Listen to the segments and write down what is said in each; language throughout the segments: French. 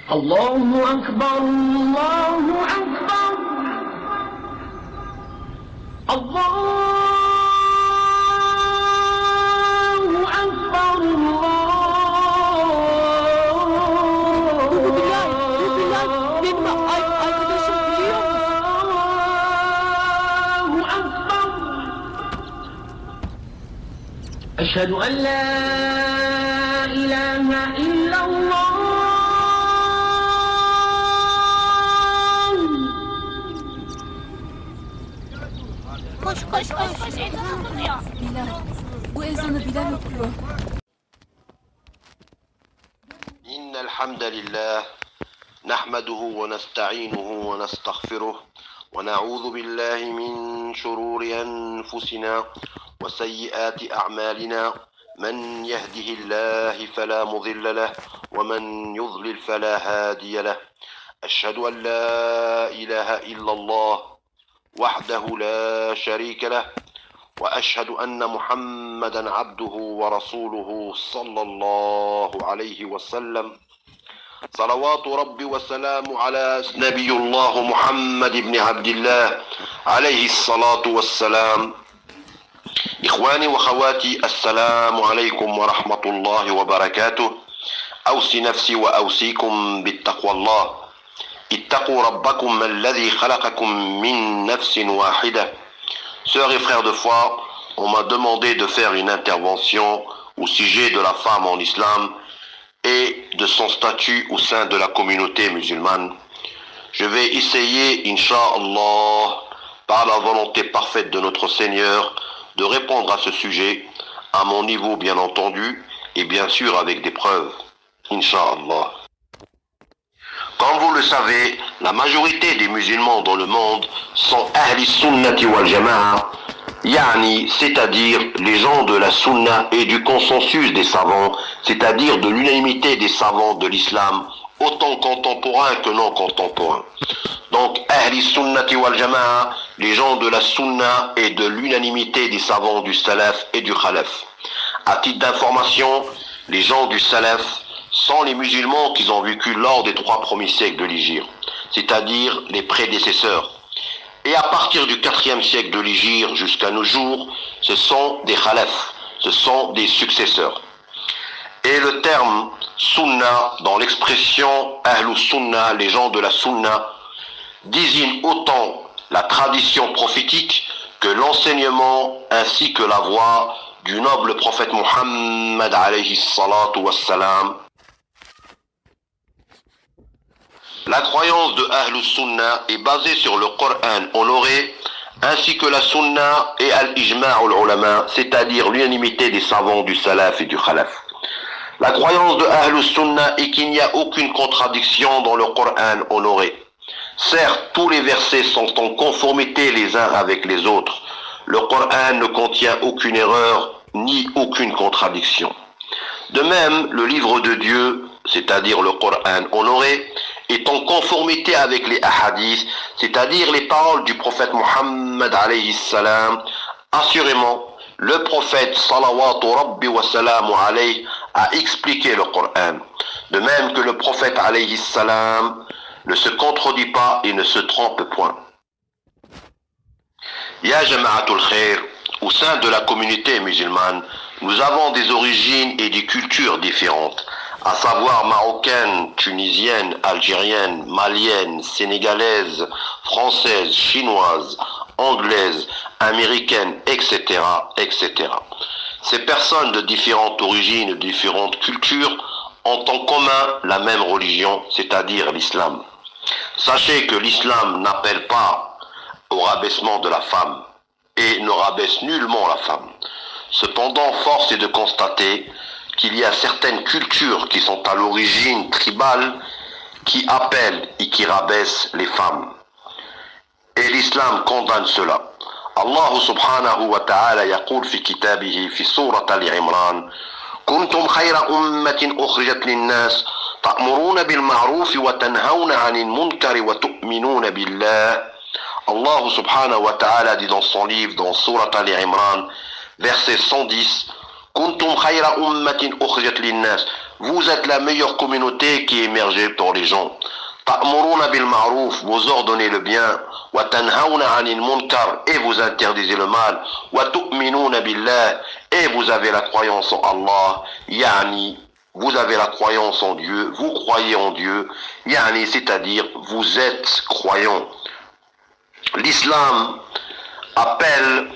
الله أكبر الله أكبر الله أكبر Bilal, benim arkadaşım biliyor musun? الله أكبر أشهد أن لا إله إلا الله Koş ezan okunuyor. Bilal, bu ezanı Bilal okuyor. إن الحمد لله نحمده ونستعينه ونستغفره ونعوذ بالله من شرور أنفسنا وسيئات أعمالنا من يهده الله فلا مضل له ومن يضلل فلا هادي له أشهد أن لا إله إلا الله وحده لا شريك له وأشهد أن محمدا عبده ورسوله صلى الله عليه وسلم صلوات ربي وسلام على نبي الله محمد بن عبد الله عليه الصلاة والسلام إخواني وخواتي السلام عليكم ورحمة الله وبركاته أوصي نفسي وأوصيكم بالتقوى الله اتقوا ربكم الذي خلقكم من نفس واحدة. Sœurs et frères de foi, on m'a demandé de faire une intervention au sujet de la femme en islam et de son statut au sein de la communauté musulmane. Je vais essayer, Inch'Allah, par la volonté parfaite de notre Seigneur, de répondre à ce sujet, à mon niveau bien entendu, et bien sûr avec des preuves. Inch'Allah. Comme vous le savez, la majorité des musulmans dans le monde sont Ahli Sunnati wal Jama'a, Yani, c'est-à-dire les gens de la Sunna et du consensus des savants, c'est-à-dire de l'unanimité des savants de l'islam, autant contemporains que non contemporains. Donc, Ahli Sunnati wal Jama'a, les gens de la Sunna et de l'unanimité des savants du Salaf et du Khalaf. À titre d'information, les gens du Salaf sont les musulmans qui ont vécu lors des 3 premiers siècles de l'Hégire, c'est-à-dire les prédécesseurs. Et à partir du 4e siècle de l'Hégire jusqu'à nos jours, ce sont des khalaf, ce sont des successeurs. Et le terme sunna, dans l'expression ahlus sunna, les gens de la sunna, désigne autant la tradition prophétique que l'enseignement ainsi que la voie du noble prophète Muhammad alayhi salatu wassalam. La croyance de Ahlus Sunnah est basée sur le Coran honoré, ainsi que la Sunnah et Al-Ijma' al-Ulama, c'est-à-dire l'unanimité des savants du Salaf et du Khalaf. La croyance de Ahlus Sunnah est qu'il n'y a aucune contradiction dans le Coran honoré. Certes, tous les versets sont en conformité les uns avec les autres. Le Coran ne contient aucune erreur ni aucune contradiction. De même, le livre de Dieu, c'est-à-dire le Coran honoré, est en conformité avec les hadiths, c'est-à-dire les paroles du prophète Muhammad alayhi salam. Assurément, le prophète salawatu rabbi wa salamu alayhi a expliqué le Coran. De même que le prophète alayhi salam ne se contredit pas et ne se trompe point. Ya Jama'atul Khair, au sein de la communauté musulmane, nous avons des origines et des cultures différentes, à savoir marocaine, tunisienne, algérienne, malienne, sénégalaise, française, chinoise, anglaise, américaine, etc., etc. Ces personnes de différentes origines, de différentes cultures, ont en commun la même religion, c'est-à-dire l'islam. Sachez que l'islam n'appelle pas au rabaissement de la femme et ne rabaisse nullement la femme. Cependant, force est de constater qu'il y a certaines cultures qui sont à l'origine tribale qui appellent et qui rabaissent les femmes. Et l'islam condamne cela. Allah subhanahu wa ta'ala yaqul fi kitabihi fi surat al-Imran كنتم خير أمة أخرجت للناس تأمرون بالمعروف وتنهون عن المنكر وتؤمنون بالله. Allah subhanahu wa ta'ala dit dans son livre, dans Surat Al-Imran, verset 110, Kuntum khayra ummatin ukhrijat linnas. Vous êtes la meilleure communauté qui est émergée pour les gens. Ta'muruna bil ma'ruf, vous ordonnez le bien. Wa tanhauna 'anil munkar, et vous interdisez le mal. Wa tu'minuna billah, et vous avez la croyance en Allah. Yani, vous avez la croyance en Dieu, vous croyez en Dieu. Yani, c'est-à-dire, vous êtes croyant. L'islam appelle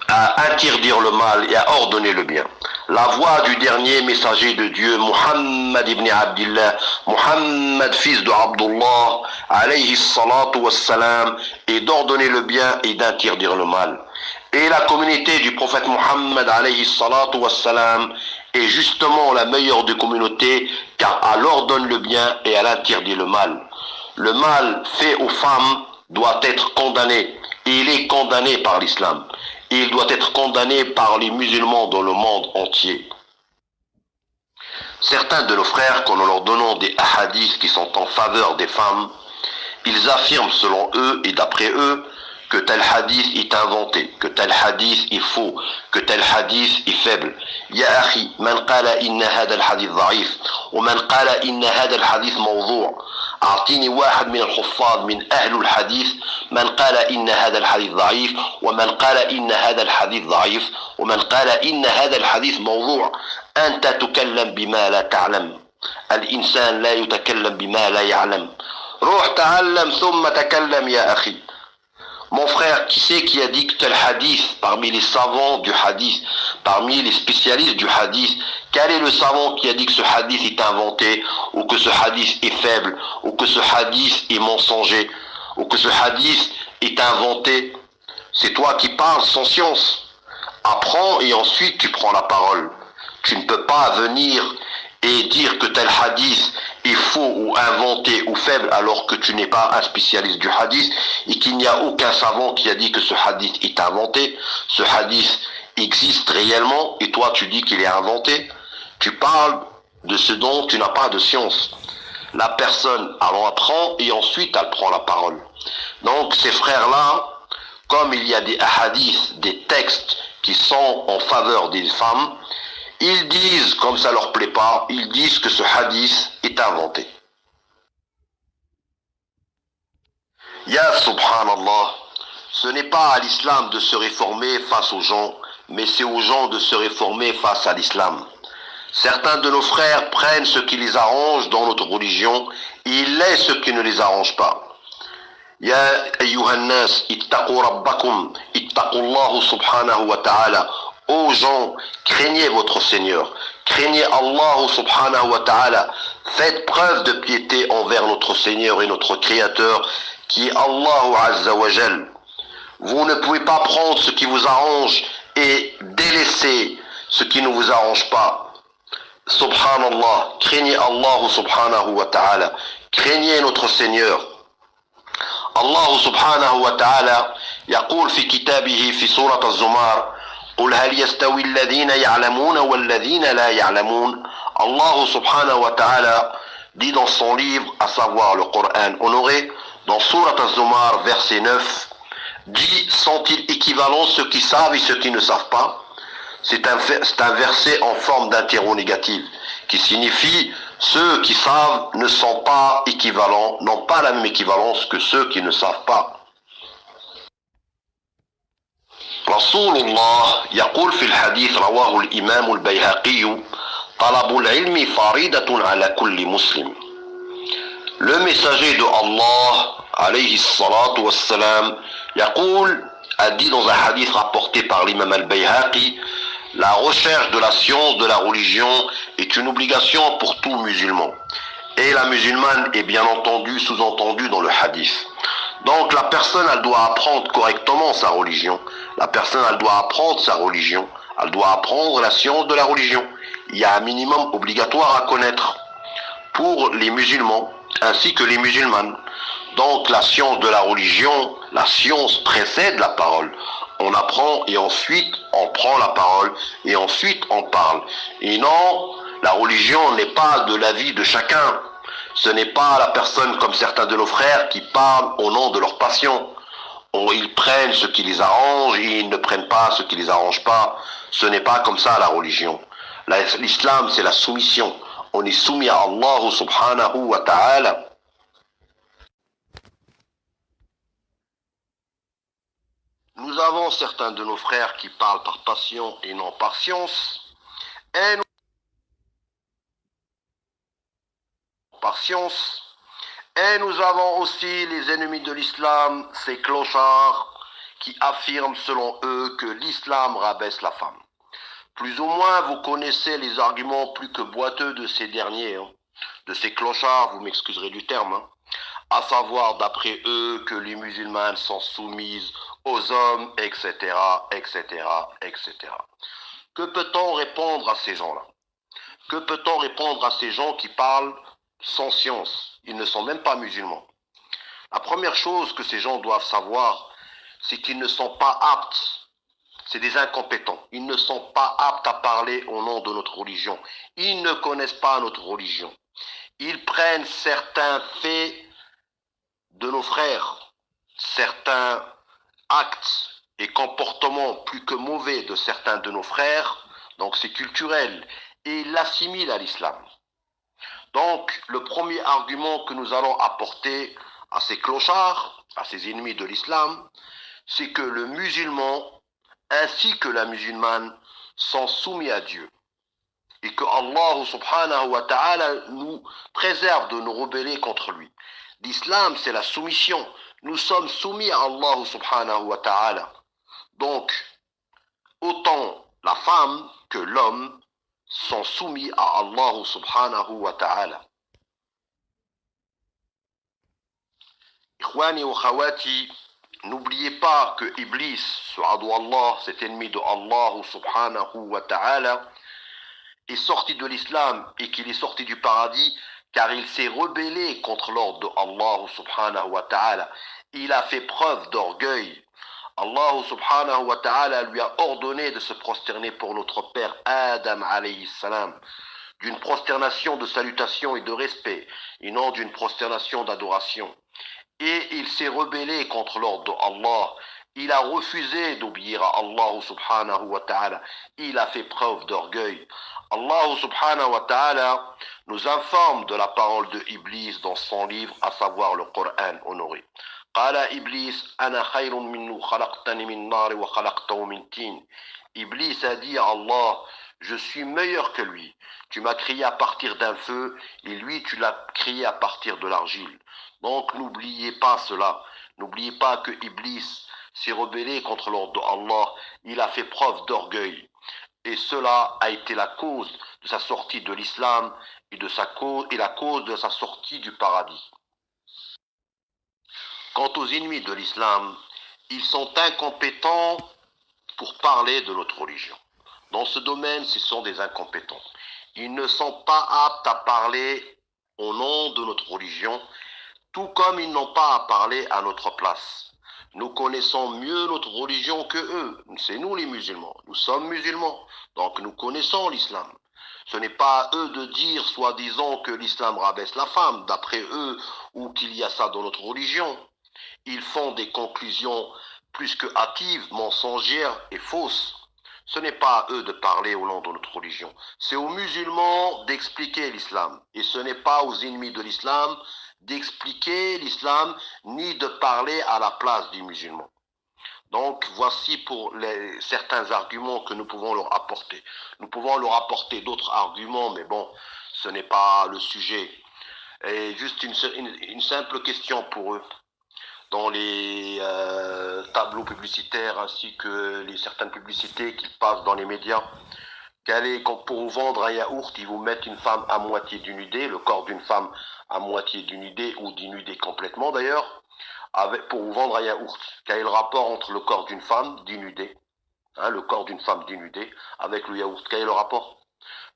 à interdire le mal et à ordonner le bien. La voix du dernier messager de Dieu, Muhammad ibn Abdillah, Muhammad fils de Abdullah, alayhi salatu wassalam, est d'ordonner le bien et d'interdire le mal. Et la communauté du prophète Muhammad, alayhi salatu wassalam, est justement la meilleure des communautés, car elle ordonne le bien et elle interdit le mal. Le mal fait aux femmes doit être condamné, et il est condamné par l'islam. Il doit être condamné par les musulmans dans le monde entier. Certains de nos frères, quand nous leur donnons des hadiths qui sont en faveur des femmes, ils affirment selon eux et d'après eux que tel hadith est inventé, que tel hadith est faux, que tel hadith est faible. Ya akhi, man qala inna hada al-hadith ضعيف, ومن قال إن هذا الحديث موضوع. أعطيني واحد من الحفاظ من أهل الحديث من قال إن هذا الحديث ضعيف ومن قال إن هذا الحديث ضعيف ومن قال إن هذا الحديث موضوع. أنت تكلم بما لا تعلم. الإنسان لا يتكلم بما لا يعلم. روح تعلم ثم تكلم يا أخي. Mon frère, qui c'est qui a dit que tel hadith, parmi les savants du hadith, parmi les spécialistes du hadith, quel est le savant qui a dit que ce hadith est inventé, ou que ce hadith est faible, ou que ce hadith est mensonger, ou que ce hadith est inventé? C'est toi qui parles sans science. Apprends et ensuite tu prends la parole. Tu ne peux pas venir et dire que tel hadith est faux ou inventé ou faible alors que tu n'es pas un spécialiste du hadith et qu'il n'y a aucun savant qui a dit que ce hadith est inventé. Ce hadith existe réellement et toi tu dis qu'il est inventé. Tu parles de ce dont tu n'as pas de science. La personne alors apprend et ensuite elle prend la parole. Donc ces frères-là, comme il y a des hadiths, des textes qui sont en faveur des femmes, ils disent, comme ça leur plaît pas, ils disent que ce hadith est inventé. Ya subhanallah, ce n'est pas à l'islam de se réformer face aux gens, mais c'est aux gens de se réformer face à l'islam. Certains de nos frères prennent ce qui les arrange dans notre religion et ils laissent ce qui ne les arrange pas. Ya ayyuhan nas, ittaqu rabbakum, ittaqu Allah subhanahu wa ta'ala. Ô gens, craignez votre Seigneur, craignez Allah subhanahu wa ta'ala, faites preuve de piété envers notre Seigneur et notre Créateur, qui est Allah azza wa jal. Vous ne pouvez pas prendre ce qui vous arrange et délaisser ce qui ne vous arrange pas. Subhanallah, craignez Allah subhanahu wa ta'ala, craignez notre Seigneur. Allah subhanahu wa ta'ala يقول في كتابه في سورة الزمر قل هل يستوي الذين يعلمون والذين لا يعلمون. Allah subhanahu wa ta'ala dit dans son livre, à savoir le Coran honoré, dans Surat al-Zumar, verset 9, dit, sont-ils équivalents ceux qui savent et ceux qui ne savent pas? C'est un verset en forme d'interro négative, qui signifie ceux qui savent ne sont pas équivalents, n'ont pas la même équivalence que ceux qui ne savent pas. رسول الله يقول في الحديث رواه الإمام البيهقي طلب العلم فريضة على كل مسلم. Le messager de Allah alayhi salatu wassalam يقول, a dit dans un hadith rapporté par l'imam al-Bayhaqi, la recherche de la science de la religion est une obligation pour tout musulman. Et la musulmane est bien entendu sous-entendue dans le hadith. Donc la personne, elle doit apprendre correctement sa religion. La personne, elle doit apprendre sa religion. Elle doit apprendre la science de la religion. Il y a un minimum obligatoire à connaître pour les musulmans ainsi que les musulmanes. Donc la science de la religion, la science précède la parole. On apprend et ensuite on prend la parole et ensuite on parle. Et non, la religion n'est pas de l'avis de chacun. Ce n'est pas la personne comme certains de nos frères qui parlent au nom de leur passion. Ils prennent ce qui les arrange et ils ne prennent pas ce qui les arrange pas. Ce n'est pas comme ça la religion. L'islam, c'est la soumission. On est soumis à Allah subhanahu wa ta'ala. Nous avons certains de nos frères qui parlent par passion et non par science. Et nous, par science. Et nous avons aussi les ennemis de l'islam, ces clochards, qui affirment selon eux que l'islam rabaisse la femme. Plus ou moins, vous connaissez les arguments plus que boiteux de ces derniers, de ces clochards, vous m'excuserez du terme, à savoir d'après eux que les musulmanes sont soumises aux hommes, etc., etc., etc. Que peut-on répondre à ces gens-là? Que peut-on répondre à ces gens qui parlent sans science? Ils ne sont même pas musulmans. La première chose que ces gens doivent savoir, c'est qu'ils ne sont pas aptes. C'est des incompétents. Ils ne sont pas aptes à parler au nom de notre religion. Ils ne connaissent pas notre religion. Ils prennent certains faits de nos frères, certains actes et comportements plus que mauvais de certains de nos frères, donc c'est culturel, et ils l'assimilent à l'islam. Donc, le premier argument que nous allons apporter à ces clochards, à ces ennemis de l'islam, c'est que le musulman ainsi que la musulmane sont soumis à Dieu. Et que Allah subhanahu wa ta'ala nous préserve de nous rebeller contre lui. L'islam, c'est la soumission. Nous sommes soumis à Allah subhanahu wa ta'ala. Donc, autant la femme que l'homme sont soumis à Allah subhanahu wa ta'ala. Ikhwani wa khawati, n'oubliez pas que Iblis, Allah, cet ennemi de Allah subhanahu wa ta'ala, est sorti de l'islam et qu'il est sorti du paradis car il s'est rebellé contre l'ordre de Allah subhanahu wa ta'ala. Il a fait preuve d'orgueil. Allah subhanahu wa ta'ala lui a ordonné de se prosterner pour notre père Adam alayhi salam, d'une prosternation de salutation et de respect, et non d'une prosternation d'adoration. Et il s'est rebellé contre l'ordre d'Allah. Il a refusé d'obéir à Allah subhanahu wa ta'ala. Il a fait preuve d'orgueil. Allah subhanahu wa ta'ala nous informe de la parole de Iblis dans son livre, à savoir le Coran honoré. قال إبليس أنا خير منه خلقتني من نار وخلقته من طين. Iblis a dit à Allah, je suis meilleur que lui. Tu m'as créé à partir d'un feu et lui tu l'as créé à partir de l'argile. Donc n'oubliez pas cela. N'oubliez pas que Iblis s'est rebellé contre l'ordre d'Allah. Il a fait preuve d'orgueil. Et cela a été la cause de sa sortie de l'islam et la cause de sa sortie du paradis. Quant aux ennemis de l'islam, ils sont incompétents pour parler de notre religion. Dans ce domaine, ce sont des incompétents. Ils ne sont pas aptes à parler au nom de notre religion, tout comme ils n'ont pas à parler à notre place. Nous connaissons mieux notre religion que eux. C'est nous les musulmans. Nous sommes musulmans. Donc nous connaissons l'islam. Ce n'est pas à eux de dire, soi-disant, que l'islam rabaisse la femme, d'après eux, ou qu'il y a ça dans notre religion. Ils font des conclusions plus que hâtives, mensongères et fausses. Ce n'est pas à eux de parler au nom de notre religion. C'est aux musulmans d'expliquer l'islam. Et ce n'est pas aux ennemis de l'islam d'expliquer l'islam, ni de parler à la place du musulman. Donc, voici pour certains arguments que nous pouvons leur apporter. Nous pouvons leur apporter d'autres arguments, mais bon, ce n'est pas le sujet. Et juste une simple question pour eux. Dans les tableaux publicitaires ainsi que certaines publicités qui passent dans les médias, pour vous vendre un yaourt, ils vous mettent une femme à moitié dénudée, le corps d'une femme à moitié dénudée ou dénudée complètement d'ailleurs, pour vous vendre un yaourt. Quel est le rapport entre le corps d'une femme dénudée, le corps d'une femme dénudée, avec le yaourt? Quel est le rapport?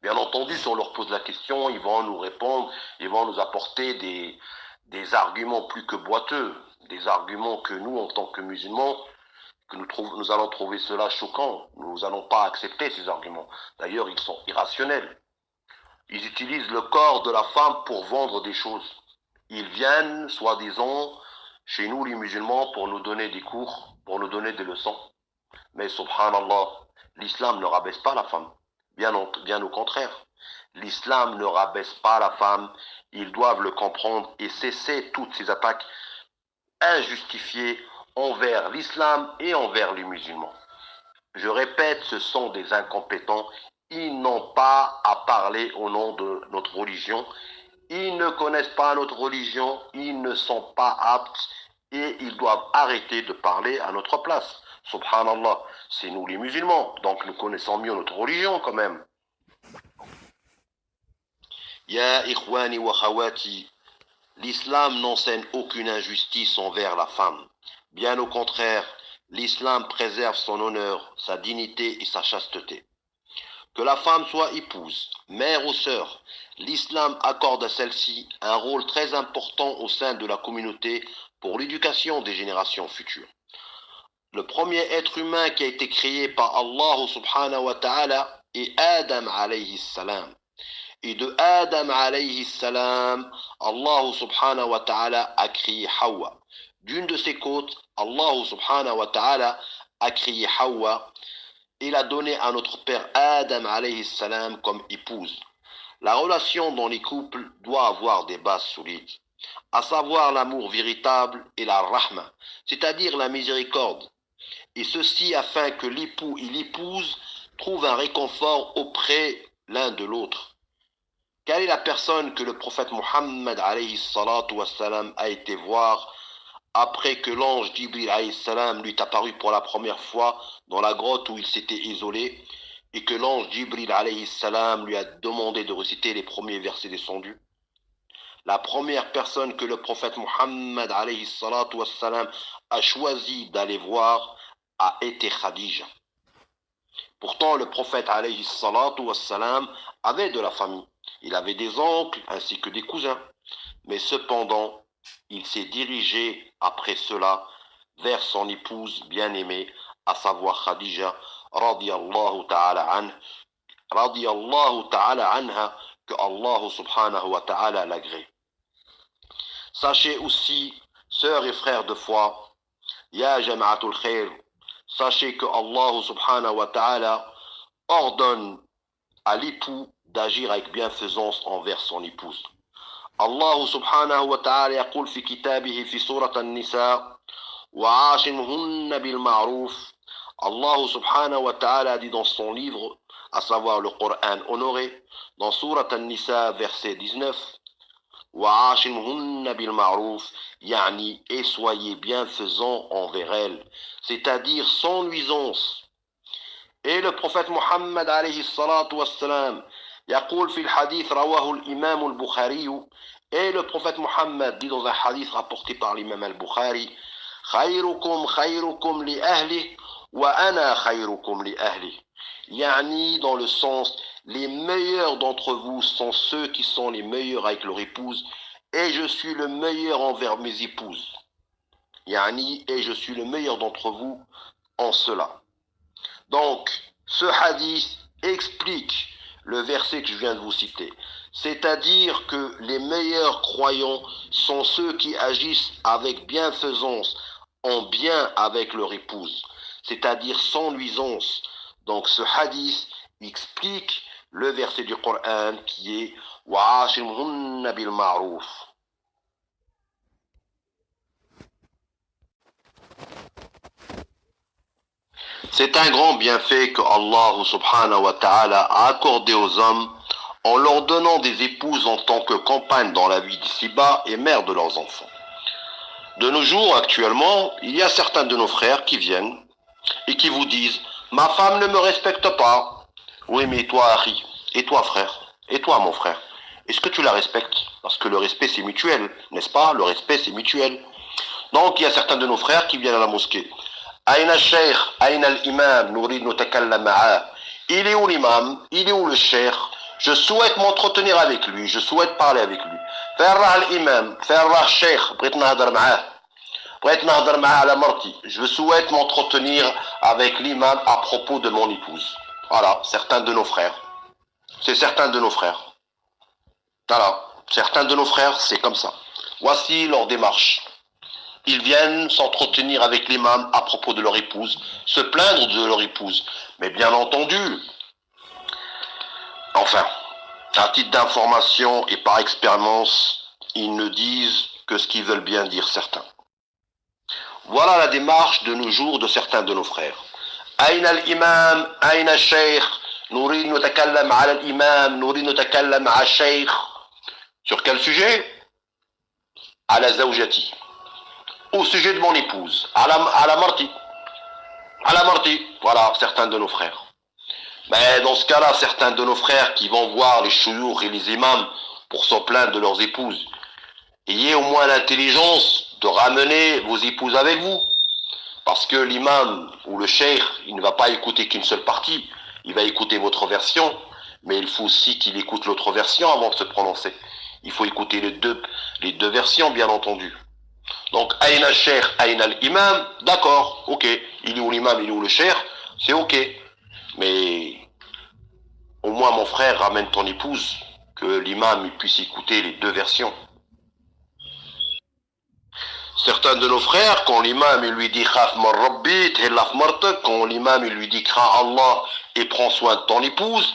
Bien entendu, si on leur pose la question, ils vont nous répondre, ils vont nous apporter des arguments plus que boiteux, des arguments que nous, en tant que musulmans, nous allons trouver cela choquant. Nous n'allons pas accepter ces arguments. D'ailleurs, ils sont irrationnels. Ils utilisent le corps de la femme pour vendre des choses. Ils viennent, soi-disant, chez nous les musulmans pour nous donner des cours, pour nous donner des leçons. Mais subhanallah, l'islam ne rabaisse pas la femme. Bien au contraire. L'islam ne rabaisse pas la femme, ils doivent le comprendre et cesser toutes ces attaques injustifiées envers l'islam et envers les musulmans. Je répète, ce sont des incompétents, ils n'ont pas à parler au nom de notre religion, ils ne connaissent pas notre religion, ils ne sont pas aptes et ils doivent arrêter de parler à notre place. Subhanallah, c'est nous les musulmans, donc nous connaissons mieux notre religion quand même. Ya ikhwani wa khawati, l'islam n'enseigne aucune injustice envers la femme. Bien au contraire, l'islam préserve son honneur, sa dignité et sa chasteté. Que la femme soit épouse, mère ou sœur, l'islam accorde à celle-ci un rôle très important au sein de la communauté pour l'éducation des générations futures. Le premier être humain qui a été créé par Allah subhanahu wa ta'ala est Adam alayhi salam. Et de Adam alayhi salam, Allah subhanahu wa ta'ala a créé Hawa. D'une de ses côtes, Allah subhanahu wa ta'ala a créé Hawa et l'a donné à notre père Adam alayhi salam comme épouse. La relation dans les couples doit avoir des bases solides, à savoir l'amour véritable et la rahma, c'est-à-dire la miséricorde. Et ceci afin que l'époux et l'épouse trouvent un réconfort auprès l'un de l'autre. Quelle est la personne que le prophète Muhammad alayhi salatu wassalam a été voir après que l'ange Jibril alayhi salam lui est apparu pour la première fois dans la grotte où il s'était isolé et que l'ange Jibril alayhi salam lui a demandé de réciter les premiers versets descendus? La première personne que le prophète Muhammad alayhi salatu wassalam a choisi d'aller voir a été Khadija. Pourtant, le prophète alayhi salatu wassalam avait de la famille. Il avait des oncles ainsi que des cousins. Mais cependant, il s'est dirigé après cela vers son épouse bien-aimée, à savoir Khadija, radiyallahu ta'ala anha, que Allah subhanahu wa ta'ala l'agrée. Sachez aussi, sœurs et frères de foi, ya jama'atul khair, sachez que Allah subhanahu wa ta'ala ordonne à l'époux d'agir avec bienfaisance envers son épouse. Allah subhanahu wa ta'ala يقول في كتابه في سورة النساء وعاشرهن بالمعروف. Allah subhanahu wa ta'ala dit dans son livre, à savoir le Coran honoré, dans Surat An-Nisa verset 19, وعاشرهن بالمعروف, يعني et soyez bienfaisants envers elles, c'est-à-dire sans nuisance. Et le prophète Muhammad alayhi salatu wassalam يقول في الحديث رواه الإمام البخاري, et le prophète Muhammad dit dans un hadith rapporté par l'imam al-Bukhari, خيركم خيركم لأهله وأنا خيركم لأهله, يعني dans le sens les meilleurs d'entre vous sont ceux qui sont les meilleurs avec leur épouse et je suis le meilleur envers mes épouses, يعني et je suis le meilleur d'entre vous en cela. Donc ce hadith explique le verset que je viens de vous citer, c'est-à-dire que les meilleurs croyants sont ceux qui agissent avec bienfaisance en bien avec leur épouse, c'est-à-dire sans nuisance. Donc ce hadith explique le verset du Coran qui est وَعَاشِرْهُنَّ بِالْمَعْرُوفِ. C'est un grand bienfait que Allah subhanahu wa ta'ala a accordé aux hommes en leur donnant des épouses en tant que compagnes dans la vie d'ici-bas et mères de leurs enfants. De nos jours, actuellement, il y a certains de nos frères qui viennent et qui vous disent « Ma femme ne me respecte pas. » Oui, mais toi, Harry, et toi, frère, et toi, mon frère, est-ce que tu la respectes? Parce que le respect, c'est mutuel, n'est-ce pas? Le respect, c'est mutuel. Donc, il y a certains de nos frères qui viennent à la mosquée. Aïna al-Sheikh, Aïna al-Imam, Nourid Notakalla Ma'a. Il est où l'imam? Il est où le Sheikh? Je souhaite m'entretenir avec lui, je souhaite parler avec lui. Ferrah al-Imam, Ferrah al-Sheikh, je souhaite m'entretenir avec l'imam à propos de mon épouse. Voilà, certains de nos frères. C'est certains de nos frères. Voilà, certains de nos frères, c'est comme ça. Voici leur démarche. Ils viennent s'entretenir avec l'imam à propos de leur épouse, se plaindre de leur épouse. Mais bien entendu, Enfin, à titre d'information et par expérience, ils ne disent que ce qu'ils veulent bien dire certains. Voilà la démarche de nos jours de certains de nos frères. أين الإمام؟ أين الشيخ؟ نريد نتكلم على الإمام، نريد نتكلم على الشيخ. Sur quel sujet? على زوجتي. Au sujet de mon épouse. على مرتي. على مرتي. Voilà, certains de nos frères. Mais dans ce cas-là, certains de nos frères qui vont voir les chouyours et les imams pour s'en plaindre de leurs épouses, ayez au moins l'intelligence de ramener vos épouses avec vous. Parce que l'imam ou le cheikh, il ne va pas écouter qu'une seule partie, il va écouter votre version, mais il faut aussi qu'il écoute l'autre version avant de se prononcer. Il faut écouter les deux versions, bien entendu. Donc, aïna al cheikh, aïna l'imam, d'accord, ok, il est où l'imam, il est où le cheikh, c'est ok. Mais au moins, mon frère, ramène ton épouse, que l'imam puisse écouter les deux versions. Certains de nos frères, quand l'imam il lui dit khaf mar rabbi, tehillaf martak, quand l'imam il lui dit crains Allah et prends soin de ton épouse,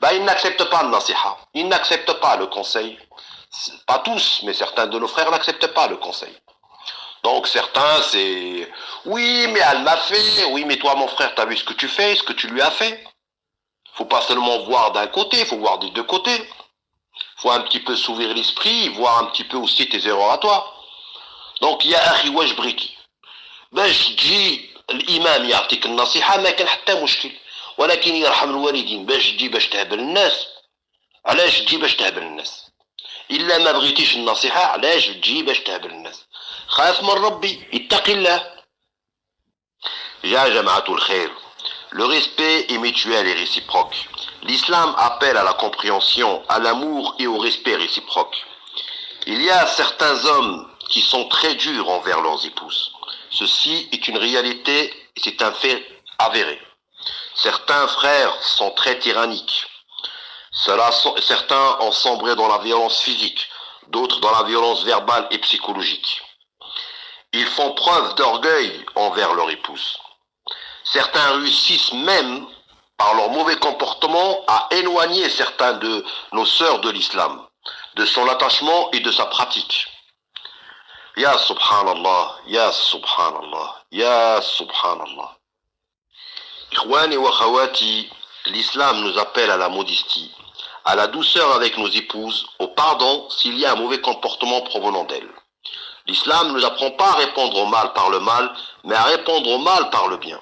ben ils n'acceptent pas le nasiha, ils n'acceptent pas le conseil. Pas tous, mais certains de nos frères n'acceptent pas le conseil. Donc certains c'est oui mais elle m'a fait, oui mais toi mon frère t'as vu ce que tu fais, ce que tu lui as fait. Faut pas seulement voir d'un côté, il faut voir des deux côtés. Faut un petit peu s'ouvrir l'esprit, voir un petit peu aussi tes erreurs à toi. Donc يا أخي واش بغيتي باش تجي الإمام يعطيك النصيحة ما كان حتى مشكل ولكن يرحم الوالدين باش تجي باش تهبل الناس علاش تجي باش تهبل الناس إلا ما بغيتيش النصيحة علاش تجي باش تهبل الناس خاف من ربي اتق الله يا جماعة الخير. Le respect est mutuel et réciproque. L'islam appelle à la compréhension, à l'amour et au respect réciproque. Il y a certains hommes qui sont très durs envers leurs épouses. Ceci est une réalité et c'est un fait avéré. Certains frères sont très tyranniques. Certains ont sombré dans la violence physique, d'autres dans la violence verbale et psychologique. Ils font preuve d'orgueil envers leur épouse. Certains réussissent même, par leur mauvais comportement, à éloigner certains de nos sœurs de l'islam, de son attachement et de sa pratique. Ya subhanallah, ya subhanallah, ya subhanallah. Ikhwani wa khawati, l'islam nous appelle à la modestie, à la douceur avec nos épouses, au pardon s'il y a un mauvais comportement provenant d'elles. L'islam ne nous apprend pas à répondre au mal par le mal, mais à répondre au mal par le bien.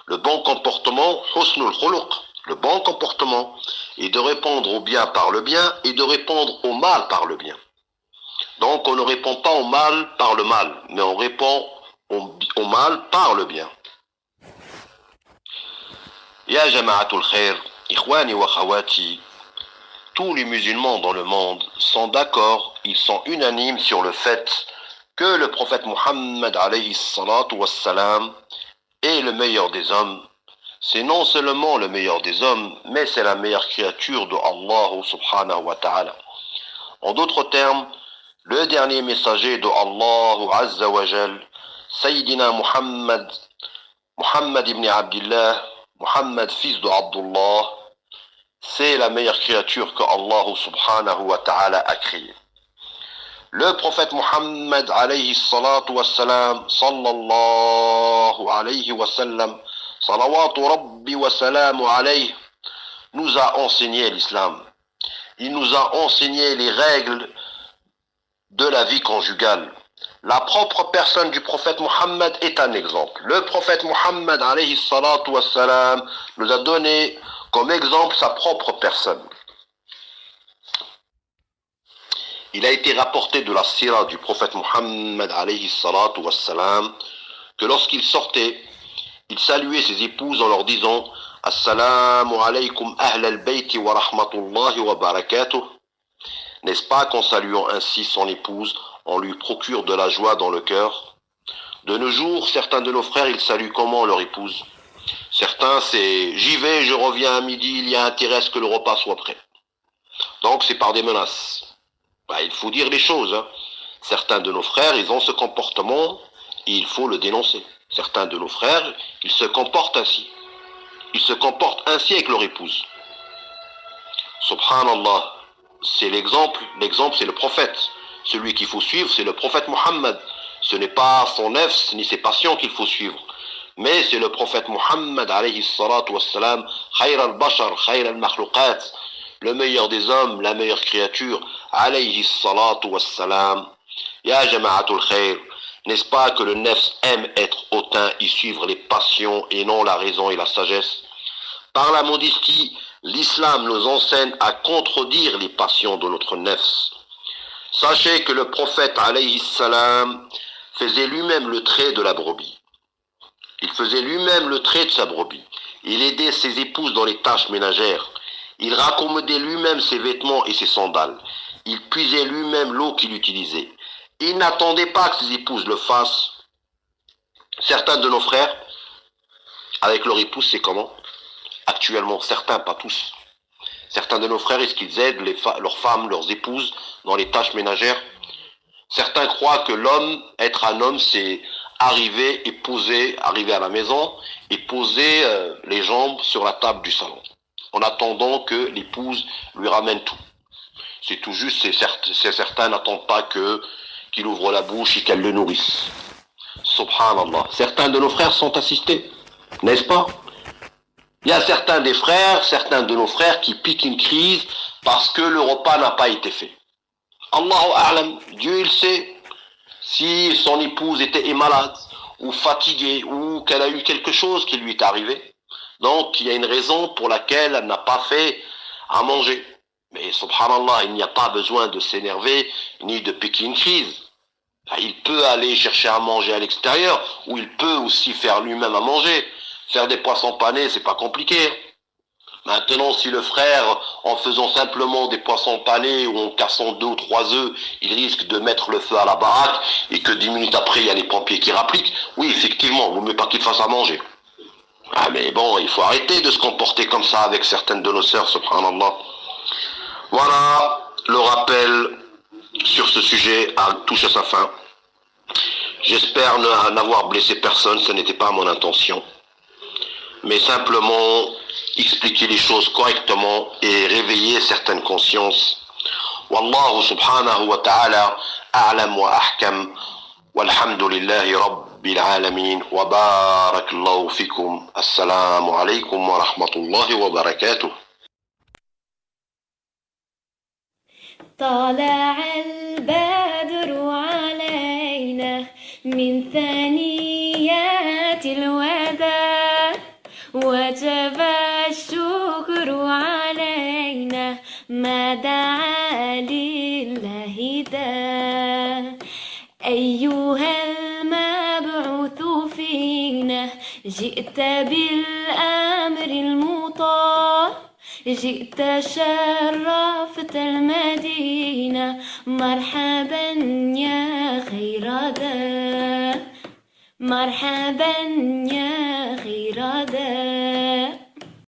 Le bon comportement, husnul khuluq, le bon comportement, est de répondre au bien par le bien et de répondre au mal par le bien. Donc on ne répond pas au mal par le mal, mais on répond au mal par le bien. Ya jama'atul khair, ikhwani wa khawati, tous les musulmans dans le monde sont d'accord, ils sont unanimes sur le fait que le prophète Muhammad alayhi salatu wassalam est le meilleur des hommes. C'est non seulement le meilleur des hommes, mais c'est la meilleure créature de Allah subhanahu wa ta'ala. En d'autres termes, le dernier messager de Allah Azza wa Jal, Sayyidina Muhammad ibn Abdullah, Muhammad fils de Abdullah, c'est la meilleure créature que Allah subhanahu wa ta'ala a créée. Le prophète Muhammad alayhi salatu wa salam, sallallahu alayhi wa sallam, salawatu rabbi wa salamu alayhi, nous a enseigné l'islam. Il nous a enseigné les règles de la vie conjugale. La propre personne du prophète Muhammad est un exemple. Le prophète Muhammad alayhi salatu wa salam nous a donné comme exemple sa propre personne. Il a été rapporté de la sira du prophète Muhammad alayhi salatu wa salam que lorsqu'il sortait, il saluait ses épouses en leur disant Assalamu alaykum ahl al-bayti wa rahmatullahi wa barakatuh. N'est-ce pas qu'en saluant ainsi son épouse, on lui procure de la joie dans le cœur? De nos jours, certains de nos frères, ils saluent comment leur épouse? Certains, c'est j'y vais, je reviens à midi, il y a intérêt à ce que le repas soit prêt. Donc c'est par des menaces. Il faut dire les choses. Certains de nos frères, ils ont ce comportement et il faut le dénoncer. Certains de nos frères, ils se comportent ainsi. Ils se comportent ainsi avec leur épouse. Subhanallah, c'est l'exemple, l'exemple c'est le prophète. Celui qu'il faut suivre, c'est le prophète Muhammad. Ce n'est pas son nefs ni ses passions qu'il faut suivre. Mais c'est le prophète Muhammad alayhi salatu wassalam, khayr al-bashar, khayr al-makhluqat, le meilleur des hommes, la meilleure créature, alayhi salatu wassalam. Ya jama'atul khayr, n'est-ce pas que le nefs aime être hautain et suivre les passions et non la raison et la sagesse? Par la modestie, l'islam nous enseigne à contredire les passions de notre nefs. Sachez que le prophète alayhi salam faisait lui-même le trait de la brebis. Il faisait lui-même le trait de sa brebis. Il aidait ses épouses dans les tâches ménagères. Il raccommodait lui-même ses vêtements et ses sandales. Il puisait lui-même l'eau qu'il utilisait. Il n'attendait pas que ses épouses le fassent. Certains de nos frères, avec leur épouse, c'est comment? Actuellement, certains, pas tous. Certains de nos frères, est-ce qu'ils aident leurs femmes, leurs épouses dans les tâches ménagères? Certains croient que l'homme, être un homme, c'est arriver et poser, arriver à la maison et poser les jambes sur la table du salon, en attendant que l'épouse lui ramène tout. C'est tout juste, certains n'attendent pas qu'il ouvre la bouche et qu'elle le nourrisse. Subhanallah. Certains de nos frères sont assistés, n'est-ce pas? Il y a certains de nos frères qui piquent une crise parce que le repas n'a pas été fait. Allahu a'lam, Dieu il sait. Si son épouse est malade, ou fatiguée, ou qu'elle a eu quelque chose qui lui est arrivé. Donc il y a une raison pour laquelle elle n'a pas fait à manger. Mais subhanallah, il n'y a pas besoin de s'énerver, ni de piquer une crise. Il peut aller chercher à manger à l'extérieur, ou il peut aussi faire lui-même à manger. Faire des poissons panés, c'est pas compliqué. Maintenant, si le frère, en faisant simplement des poissons panés ou en cassant 2 ou 3 œufs, il risque de mettre le feu à la baraque et que 10 minutes après, il y a les pompiers qui rappliquent, oui, effectivement, vaut mieux pas qu'il fasse à manger. Ah, mais bon, il faut arrêter de se comporter comme ça avec certaines de nos sœurs, subhanallah. Voilà, le rappel sur ce sujet touche à sa fin. J'espère n'avoir blessé personne, ce n'était pas mon intention. Mais simplement expliquer les choses correctement et réveiller certaines consciences. Wallahu subhanahu wa ta'ala a'lam wa ahkam walhamdulillahi rabbil alamin wa barakallahu fikum. Assalamu alaykum wa rahmatullahi wa barakatuh. طلع البدر علينا من ثنيات الوداع وجب الشكر علينا ما دعا لله داع أيها المبعوث فينا جئت بالأمر المطاع جئت شرفت المدينة مرحبا يا خير داع مرحبا يا خير داع